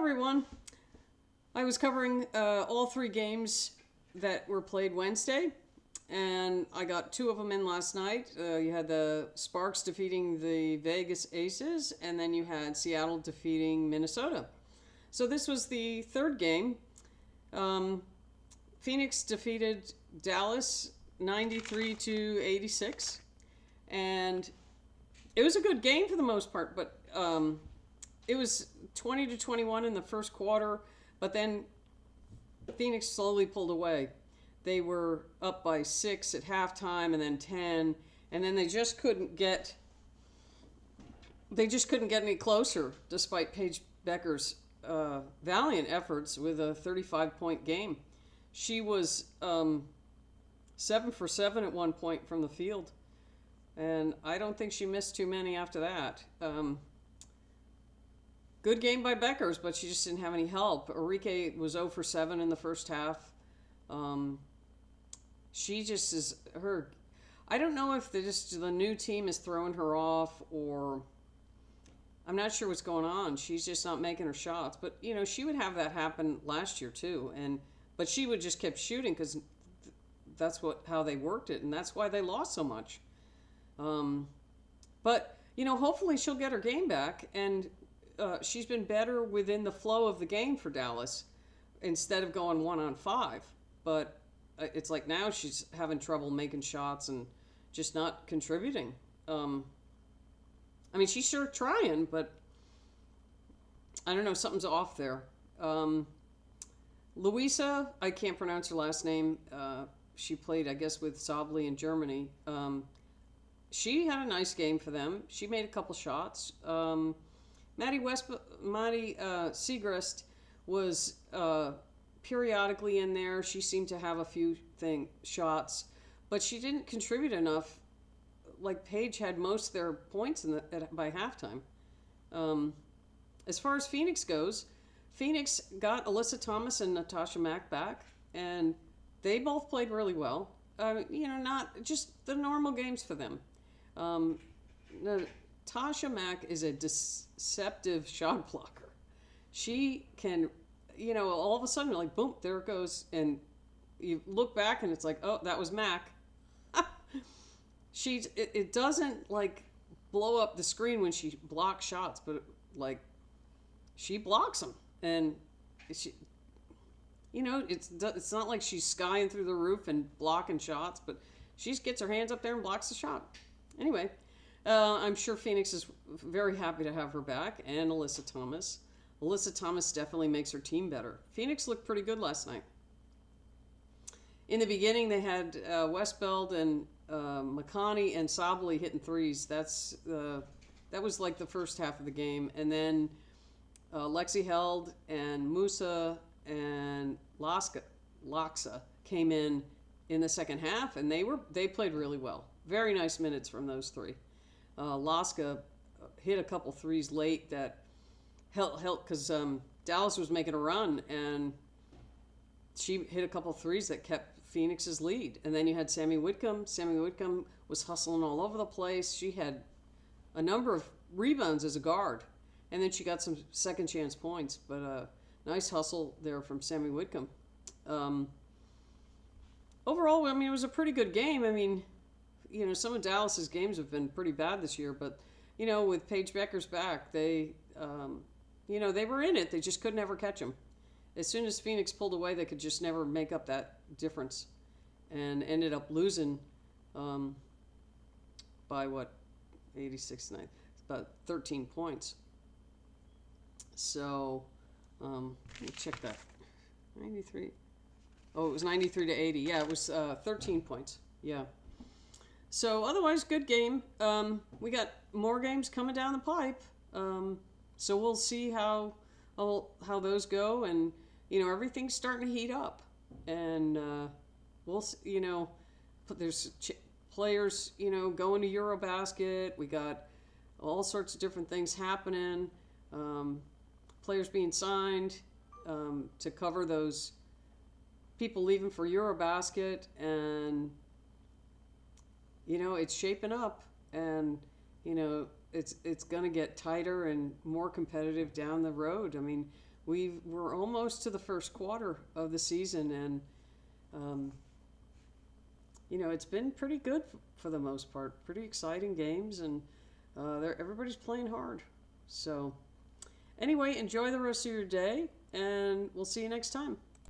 everyone. I was covering all three games that were played Wednesday, and I got two of them in last night. You had the Sparks defeating the Vegas Aces, and then you had Seattle defeating Minnesota. So this was the third game. Phoenix defeated Dallas 93-86, and it was a good game for the most part, but it was 20-21 in the first quarter, but then Phoenix slowly pulled away. They were up by 6 at halftime, and then 10, and then they just couldn't get any closer despite Paige Bueckers' valiant efforts with a 35-point game. She was 7 for 7 at one point from the field, and I don't think she missed too many after that. Good game by Bueckers, but she just didn't have any help. Enrique was 0 for 7 in the first half. She just is her. I don't know if the new team is throwing her off, or I'm not sure what's going on. She's just not making her shots. But she would have that happen last year too, but she would just keep shooting because that's how they worked it, and that's why they lost so much. But hopefully she'll get her game back, and she's been better within the flow of the game for Dallas instead of going 1-on-5. But it's like now she's having trouble making shots and just not contributing. She's sure trying, but I don't know, something's off there. Louisa, I can't pronounce her last name. She played, I guess, with Sabli in Germany. She had a nice game for them. She made a couple shots. Maddie Segrest was periodically in there. She seemed to have a few shots, but she didn't contribute enough. Like Paige had most of their points by halftime. As far as Phoenix goes, Phoenix got Alyssa Thomas and Natasha Mack back, and they both played really well. Not just the normal games for them. Natasha Mack is a deceptive shot blocker. She can, all of a sudden, like, boom, there it goes. And you look back and it's like, oh, that was Mack. It doesn't, like, blow up the screen when she blocks shots, but, like, she blocks them. And she, it's not like she's skying through the roof and blocking shots, but she just gets her hands up there and blocks the shot. Anyway, I'm sure Phoenix is very happy to have her back, and Alyssa Thomas. Alyssa Thomas definitely makes her team better. Phoenix looked pretty good last night. In the beginning, they had Westbeld and McConney and Sabli hitting threes. That was like the first half of the game, and then Lexi Held and Musa and Laksa came in the second half, and they played really well. Very nice minutes from those three. Laska hit a couple threes late that helped because Dallas was making a run, and she hit a couple threes that kept Phoenix's lead. And then you had Sammy Whitcomb. Sammy Whitcomb was hustling all over the place. She had a number of rebounds as a guard, and then she got some second chance points. But nice hustle there from Sammy Whitcomb. Overall, it was a pretty good game. Some of Dallas's games have been pretty bad this year, but, with Paige Bueckers back, they were in it. They just couldn't ever catch them. As soon as Phoenix pulled away, they could just never make up that difference, and ended up losing by 86-9, about 13 points. So, let me check that. 93. Oh, it was 93-80. Yeah, it was 13 points. Yeah. So otherwise, good game. We got more games coming down the pipe. So we'll see how those go, and everything's starting to heat up, and we'll there's players going to Eurobasket. We got all sorts of different things happening. Players being signed to cover those people leaving for Eurobasket, and it's shaping up, and it's going to get tighter and more competitive down the road. we're almost to the first quarter of the season, and it's been pretty good for the most part. Pretty exciting games, and everybody's playing hard. So, anyway, enjoy the rest of your day, and we'll see you next time.